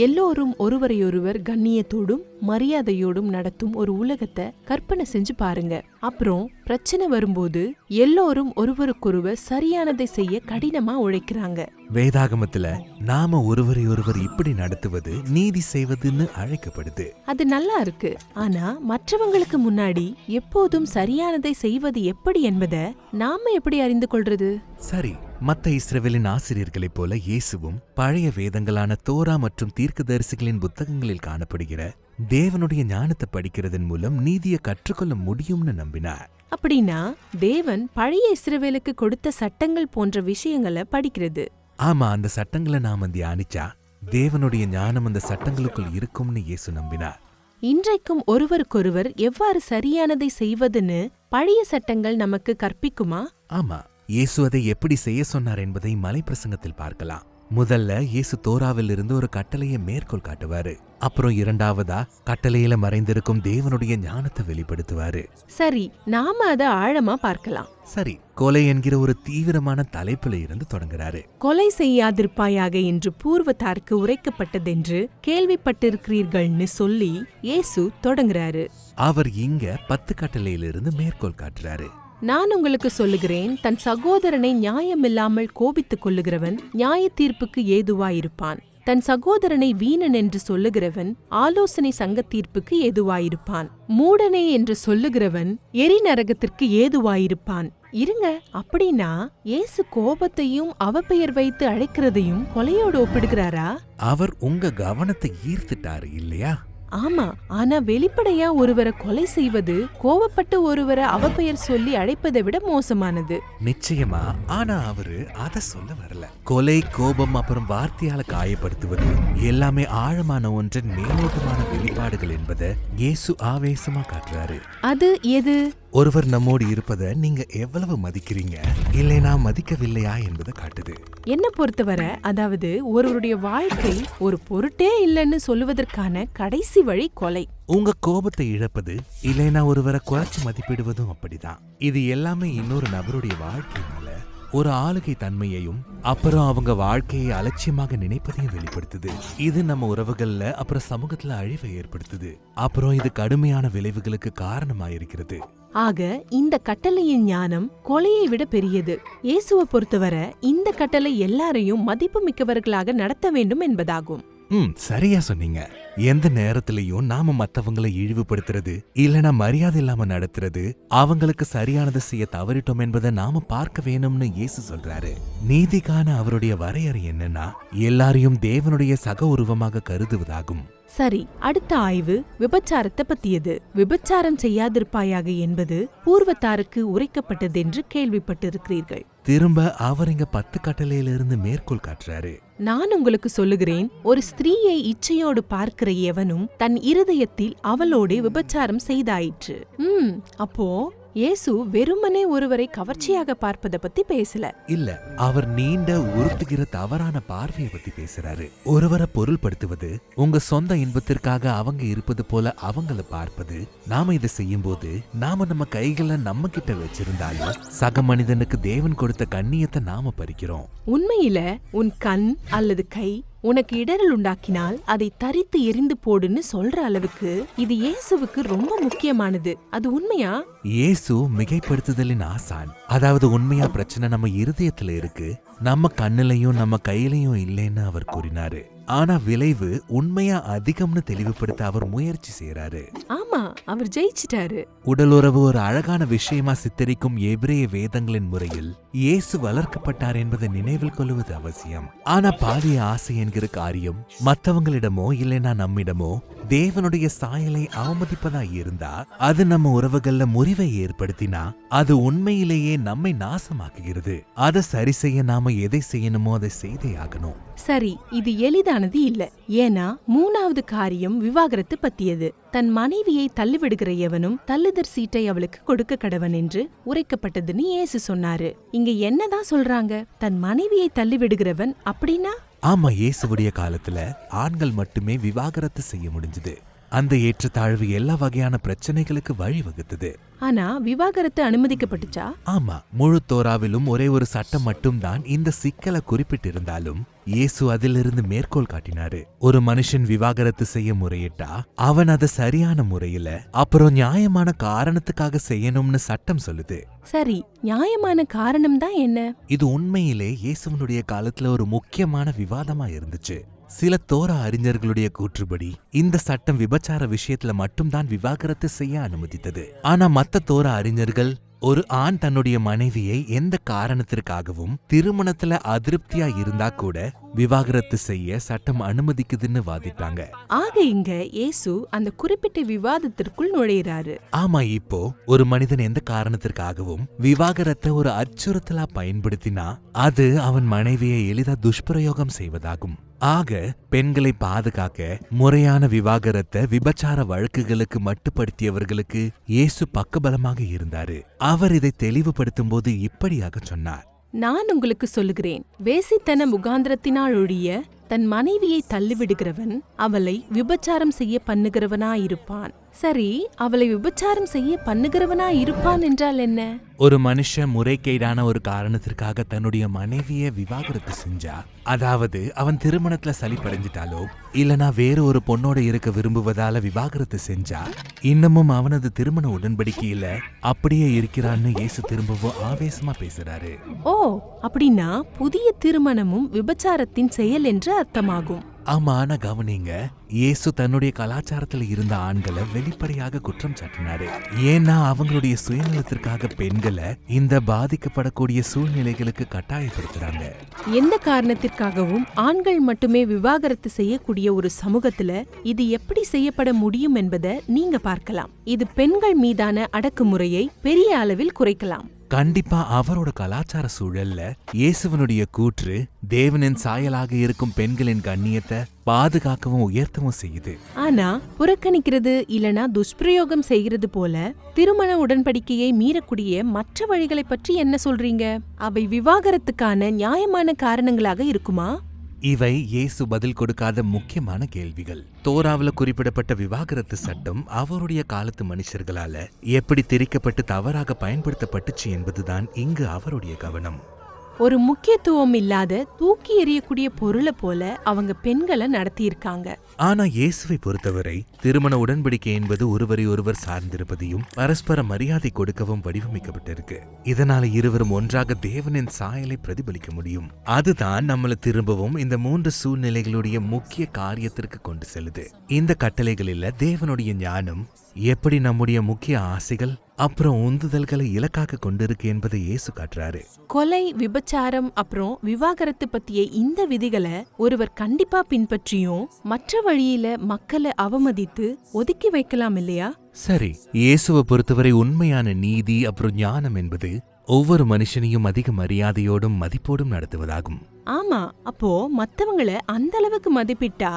எல்லோரும் ஒருவரையொருவர் கண்ணியத்தோடும் மரியாதையோடும் நடத்தும் ஒரு உலகத்தை கற்பனை செஞ்சு பாருங்க. அப்புறம் பிரச்சனை வரும்போது எல்லோரும் ஒருவருக்கொருவர் சரியானதை செய்ய கடினமா உழைக்கிறாங்க. வேதாகமத்துல நாம ஒருவரையொருவர் இப்படி நடத்துவது நீதி செய்வதுன்னு அழைக்கப்படுது. அது நல்லா இருக்கு. ஆனா மற்றவங்களுக்கு முன்னாடி எப்போதும் சரியானதை செய்வது எப்படி என்பதை நாம எப்படி அறிந்து கொள்றது? சரி, மத்த இஸ்ரவேலின் ஆசிரியர்களைப் போல இயேசுவும் பழைய வேதங்களான தோரா மற்றும் தீர்க்கதரிசிகளின் புத்தகங்களில் காணப்படுகிற தேவனுடைய ஞானத்தை படிக்கிறதன் மூலம் நீதியை கற்றுக்கொள்ள முடியும்னு நம்பினார். அப்படின்னா தேவன் பழைய இஸ்ரவேலுக்கு கொடுத்த சட்டங்கள் போன்ற விஷயங்களை படிக்கிறது. ஆமா, அந்த சட்டங்களை நாம தியானிச்சா தேவனுடைய ஞானம் அந்த சட்டங்களுக்குள் இருக்கும்னு இயேசு நம்பினார். இன்றைக்கும் ஒருவருக்கொருவர் எவ்வாறு சரியானதை செய்வதுன்னு பழைய சட்டங்கள் நமக்கு கற்பிக்குமா? ஆமா, இயேசு அதை எப்படி செய்ய சொன்னார் என்பதை மலைப்பிரசங்கத்தில் பார்க்கலாம். முதல்ல இயேசு தோராவில் இருந்து ஒரு கட்டளையை மேற்கோள் காட்டுவாரு. அப்புறம் இரண்டாவதா கட்டளையில மறைந்திருக்கும் தேவனுடைய ஞானத்தை வெளிப்படுத்துவாரு. சரி, நாம அதை ஆழமா பார்க்கலாம். சரி, கொலை என்கிற ஒரு தீவிரமான தலைப்புல இருந்து தொடங்குறாரு. கொலை செய்யாதிருப்பாயாக என்று பூர்வத்தாருக்கு உரைக்கப்பட்டதென்று கேள்விப்பட்டிருக்கிறீர்கள்னு சொல்லி இயேசு தொடங்குறாரு. அவர் இங்க 10 கட்டளையிலிருந்து மேற்கோள் காட்டுறாரு. நான் உங்களுக்கு சொல்லுகிறேன், தன் சகோதரனை நியாயமில்லாமல் கோபித்துக் கொள்ளுகிறவன் நியாய தீர்ப்புக்கு ஏதுவாயிருப்பான். தன் சகோதரனை வீணன் என்று சொல்லுகிறவன் ஆலோசனை சங்க தீர்ப்புக்கு ஏதுவாயிருப்பான். மூடனே என்று சொல்லுகிறவன் எரி நரகத்திற்கு ஏதுவாயிருப்பான். இருங்க, அப்படின்னா இயேசு கோபத்தையும் அவப்பெயர் வைத்து அழைக்கிறதையும் கொலையோடு ஒப்பிடுகிறாரா? அவர் உங்க கவனத்தை ஈர்த்துட்டாரு இல்லையா? ஆமா, ஆனா வெளிப்படையா ஒருவரை கொலை செய்வது கோவப்பட்டு ஒருவரை அவப்பெயர் சொல்லி அழைப்பதை விட மோசமானது. நிச்சயமா, ஆனா அவரு அத சொல்ல வரல. கொலை, கோபம், அப்புறம் வார்த்தையால காயப்படுத்துவது எல்லாமே ஆழமான ஒன்றின் மேலோட்டமான வெளிப்பாடுகள் என்பதை இயேசு ஆவேசமா காட்டுறாரு. அது எது? ஒருவர் நம்மோடு இருப்பதை நீங்க எவ்வளவு மதிக்கிறீங்க இல்லைனா மதிக்கவில்லையா என்பதை காட்டுது. என்ன பொறுத்தவரை, அதாவது ஒருவருடைய வாழ்க்கை ஒரு பொருட்டே இல்லைன்னு சொல்லுவதற்கான கடைசி வழி கொலை. உங்க கோபத்தை இழப்பது இல்லைனா ஒருவரை குறைச்சு மதிப்பிடுவதும் அப்படிதான். இது எல்லாமே இன்னொரு நபருடைய வாழ்க்கையினால ஒரு ஆளுகை தன்மையையும் அப்புறம் அவங்க வாழ்க்கையை அலட்சியமாக நினைப்பதையும் வெளிப்படுத்துது. இது நம்ம உறவுகள்ல அப்புறம் சமூகத்துல அழிவை ஏற்படுத்துது. அப்புறம் இது கடுமையான விளைவுகளுக்கு காரணமாயிருக்கிறது. ஆக இந்த கட்டளையின் ஞானம் கொலையை விட பெரியது. இயேசுவை பொறுத்தவரை இந்த கட்டளை எல்லாரையும் மதிப்பு மிக்கவர்களாக நடத்த வேண்டும் என்பதாகும். சரியா சொன்னீங்க. எந்த நேரத்திலையும் நாம மத்தவங்களை இழிவுபடுத்துறது இல்லனா மரியாதை இல்லாம நடத்துறது, அவங்களுக்கு சரியானதை செய்ய தவறிட்டோம் என்பதை நாம பார்க்க வேணும்னு இயேசு சொல்றாரு. நீதிக்கான அவருடைய வரையறை என்னன்னா எல்லாரையும் தேவனுடைய சக உருவமாக கருதுவதாகும். சரி, அடுத்த ஆய்வு விபச்சாரத்தை பத்தியது. விபச்சாரம் செய்யாதிருப்பாயாக என்பது பூர்வத்தாருக்கு உரைக்கப்பட்டதென்று கேள்விப்பட்டிருக்கிறீர்கள். திரும்ப அவர் இங்க 10 கட்டளையிலிருந்து மேற்கோள் காட்டுறாரு. நான் உங்களுக்கு சொல்லுகிறேன், ஒரு ஸ்திரீயை இச்சையோடு பார்க்கிற எவனும் தன் இருதயத்தில் அவளோடு விபச்சாரம் செய்தாயிற்று. அப்போ இயேசு வெறுமனே ஒருவரை கவர்ச்சியாக பார்ப்பதை பத்தி பேசல. இல்ல, அவர் நீண்ட உறுத்துகிற தவறான பார்வையை பத்தி பேசுறாரு. ஒருவரை பொருள்படுத்துவது, உங்க சொந்த இன்பத்திற்காக அவங்க இருப்பது போல அவங்கள பார்ப்பது. நாம இதை செய்யும் போது நாம நம்ம கைகளை நம்ம கிட்ட வச்சிருந்தாலும் சக மனிதனுக்கு தேவன் கொடுத்த கண்ணியத்தை நாம பறிக்கிறோம். உண்மையில உன் கண் அல்லது கை உனக்கு இடரல் உண்டாக்கினால் அதை தரித்து எரிந்து போடுன்னு சொல்ற அளவுக்கு இது இயேசுவுக்கு ரொம்ப முக்கியமானது. அது உண்மையா? இயேசு மிகைப்படுத்துதலின் ஆசான். அதாவது உண்மையா பிரச்சனை நம்ம இருதயத்துல இருக்கு, நம்ம கண்ணுலயும் நம்ம கையிலையும் இல்லைன்னு அவர் கூறினாரு. ஆனா விளைவு உண்மையா அதிகம்னு தெளிவுபடுத்த அவர் முயற்சி செய்யறாரு. ஆமா, அவர் ஜெயிச்சிட்டாரு. உடலுறவு ஒரு அழகான விஷயமா சித்தரிக்கும் எபிரேய வேதங்களின் முறையில் இயேசு வளர்க்கப்பட்டார் என்பதை நினைவில் கொள்வது அவசியம். ஆனா பாலிய ஆசை என்கிற காரியம் மற்றவங்களிடமோ இல்லைனா நம்மிடமோ தேவனுடைய சாயலை அவமதிப்பதா இருந்தா, அது நம்ம உறவுகள்ல முறிவை ஏற்படுத்தினா, அது உண்மையிலேயே நம்மை நாசமாக்குகிறது. அதை சரி செய்ய நாம எதை செய்யணுமோ அதை செய்தே ஆகணும். சரி, இது எளிதானது இல்ல. ஏன்னா 3வது காரியம் விவாகரத்து பத்தியது. தன் மனைவியை தள்ளிவிடுகிற எவனும் தள்ளுதற் சீட்டை அவளுக்கு கொடுக்க கடவன் என்று உரைக்கப்பட்டதுன்னு இயேசு சொன்னாரு. இங்க என்னதான் சொல்றாங்க? தன் மனைவியை தள்ளிவிடுகிறவன் அப்படின்னா? ஆமா, இயேசுவுடைய காலத்துல ஆண்கள் மட்டுமே விவாகரத்து செய்ய முடிஞ்சது. அந்த ஏற்றத்தாழ்வு எல்லா வகையான பிரச்சனைகளுக்கு வழிவகுத்தது. ஆனா விவாகரத்து அனுமதிக்கப்பட்டுச்சா? ஆமா, முழு தோராவிலும் ஒரே ஒரு சட்டம் மட்டும்தான் இந்த சிக்கலை குறிப்பிட்டிருந்தாலும் இயேசு அதிலிருந்து மேற்கோள் காட்டினாரு. ஒரு மனுஷன் விவாகரத்து செய்ய முறையிட்டா அவன் அதை சரியான முறையில அப்புறம் நியாயமான காரணத்துக்காக செய்யணும்னு சட்டம் சொல்லுது. சரி, நியாயமான காரணம் தான் என்ன? இது உண்மையிலே இயேசுவனுடைய காலத்துல ஒரு முக்கியமான விவாதமா இருந்துச்சு. சில தோரா அறிஞர்களுடைய கூற்றுப்படி இந்த சட்டம் விபச்சார விஷயத்துல மட்டும்தான் விவாகரத்து செய்ய அனுமதித்தது. ஆனா மத்த தோரா அறிஞர்கள் ஒரு ஆண் தன்னுடைய மனைவியை எந்த காரணத்திற்காகவும் திருமணத்துல அதிருப்தியா இருந்தா கூட விவாகரத்து செய்ய சட்டம் அனுமதிக்குதுன்னு வாதிட்டாங்க. ஆக இங்க இயேசு அந்த குறிப்பிட்ட விவாதத்திற்குள் நுழையிறாரு. ஆமா, இப்போ ஒரு மனிதன் எந்த காரணத்திற்காகவும் விவாகரத்தை ஒரு அச்சுறுத்தலா பயன்படுத்தினா அது அவன் மனைவியை எளிதா துஷ்பிரயோகம் செய்வதாகும். ஆக பெண்களை பாதுகாக்க முறையான விவாகரத்தை விபச்சார வழக்குகளுக்கு மட்டுப்படுத்தியவர்களுக்கு இயேசு பக்கபலமாக இருந்தாரு. அவர் இதை தெளிவுபடுத்தும் போது இப்படியாக சொன்னார்: நான் உங்களுக்கு சொல்லுகிறேன், வேசித்தன முகாந்திரத்தினால் ஒழிய தன் மனைவியை தள்ளிவிடுகிறவன் அவளை விபச்சாரம் செய்ய பண்ணுகிறவனாயிருப்பான். சரி, அவளை விபச்சாரம் செய்ய பண்ணுகிறவனாயிருப்பான் என்றால் என்ன? ஒரு மனுஷன் முறைகேடான ஒரு காரணத்திற்காக தன்னுடைய மனைவியை விவாகரத்து செஞ்சா, அதாவது அவன் திருமணத்துல சலிப்படைஞ்சிட்டாலோ இல்லனா வேற ஒரு பொண்ணோட இருக்க விரும்புவதால விவாகரத்து செஞ்சா, இன்னமும் அவனது திருமண உடன்படிக்கையில அப்படியே இருக்கிறான்னு இயேசு திரும்பவும் ஆவேசமா பேசுறாரு. ஓ, அப்படின்னா புதிய திருமணமும் விபச்சாரத்தின் செயல் என்று அர்த்தமாகும். ஆமா, ஆனா கவனிங்க, இயேசு தன்னுடைய கலாச்சாரத்துல இருந்த ஆண்களை வெளிப்படையாக குற்றம் சாட்டினாரு. ஏன்னா அவங்களுடைய சுயநலத்திற்காக பெண்களை இந்த பாதிக்கப்படக்கூடிய சூழ்நிலைகளுக்கு கட்டாயப்படுத்துறாங்க. எந்த காரணத்திற்காகவும் ஆண்கள் மட்டுமே விவாகரத்து செய்யக்கூடிய ஒரு சமூகத்துல இது எப்படி செய்யப்பட முடியும் என்பதை நீங்க பார்க்கலாம். இது பெண்கள் மீதான அடக்குமுறையை பெரிய அளவில் குறைக்கலாம். கண்டிப்பா அவரோட கலாச்சார சூழல்ல இயேசுவனுடைய கூற்று தேவனின் சாயலாக இருக்கும் பெண்களின் கண்ணியத்தை பாதுகாக்கவும் உயர்த்தவும் செய்யுது. ஆனா புறக்கணிக்கிறது இல்லனா துஷ்பிரயோகம் செய்கிறது போல திருமண உடன்படிக்கையை மீறக்கூடிய மற்ற வழிகளை பற்றி என்ன சொல்றீங்க? அவை விவாகரத்துக்கான நியாயமான காரணங்களாக இருக்குமா? இவை இயேசு பதில் கொடுக்காத முக்கியமான கேள்விகள். தோராவுல குறிப்பிடப்பட்ட விவாகரத்து சட்டம் அவருடைய காலத்து மனுஷர்களால எப்படி திரிக்கப்பட்டு தவறாக பயன்படுத்தப்பட்டுச்சு என்பதுதான் இங்கு அவருடைய கவனம். ஒரு முக்கியத்துவம் இல்லாத தூக்கி எறியக்கூடிய பொருளை போல அவங்க பெண்களை நடத்தியிருக்காங்க. ஆனா இயேசுவை பொறுத்தவரை திருமண உடன்படிக்கை என்பது ஒருவரை ஒருவர் சார்ந்திருப்பதையும் பரஸ்பர மரியாதை கொடுக்கவும் வடிவமைக்கப்பட்டிருக்கு. இதனால இருவரும் ஒன்றாக தேவனின் சாயலை பிரதிபலிக்க முடியும். அதுதான் நம்மளை திரும்பவும் இந்த 3 சூழ்நிலைகளுடைய முக்கிய காரியத்திற்கு கொண்டு செல்லுது. இந்த கட்டளைகளில் தேவனுடைய ஞானம் எப்படி நம்முடைய முக்கிய ஆசைகள் அப்புறம் உந்துதல்களை இலக்காக கொண்டிருக்கு என்பதை இயேசு காட்டுறாரு. கொலை, விபச்சாரம் அப்புறம் விவாகரத்து பத்திய இந்த விதிகளை ஒருவர் கண்டிப்பா பின்பற்றியும் மற்ற வழியில மக்களை அவமதித்து ஒதுக்கி வைக்கலாம் இல்லையா? சரி, இயேசுவை பொறுத்தவரை உண்மையான நீதி அப்புறம் ஞானம் என்பது ஒவ்வொரு மனுஷனையும் அதிக மரியாதையோடும் மதிப்போடும் நடத்துவதாகும். ஆமா, அப்போ மத்தவங்கள அந்த அளவுக்கு மதிப்பிட்டா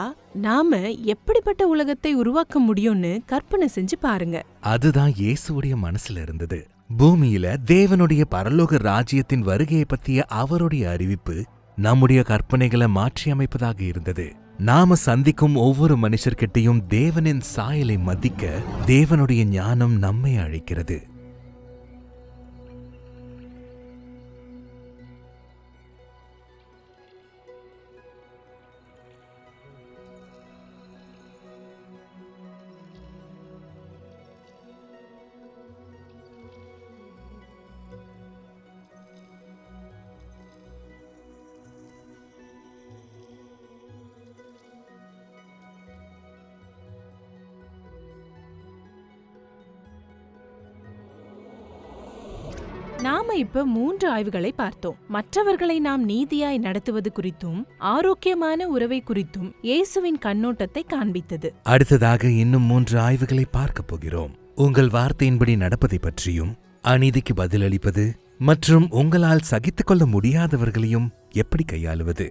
நாம எப்படிப்பட்ட உலகத்தை உருவாக்க முடியும்னு கற்பனை செஞ்சு பாருங்க. அதுதான் இயேசுடைய மனசுல இருந்தது. பூமியில தேவனுடைய பரலோக ராஜ்யத்தின் வருகையை பற்றிய அவருடைய அறிவிப்பு நம்முடைய கற்பனைகளை மாற்றி அமைப்பதாக இருந்தது. நாம சந்திக்கும் ஒவ்வொரு மனுஷர்கிட்டையும் தேவனின் சாயலை மதிக்க தேவனுடைய ஞானம் நம்மை அழைக்கிறது. நாம இப்ப 3 ஆய்வுகளை பார்த்தோம். மற்றவர்களை நாம் நீதியாய் நடத்துவது குறித்தும் ஆரோக்கியமான உறவை குறித்தும் இயேசுவின் கண்ணோட்டத்தை காண்பித்தது. அடுத்ததாக இன்னும் 3 ஆய்வுகளை பார்க்க போகிறோம். உங்கள் வார்த்தையின்படி நடப்பதை பற்றியும், அநீதிக்கு பதிலளிப்பது மற்றும் உங்களால் சகித்துக்கொள்ள முடியாதவர்களையும் எப்படி கையாளுவது.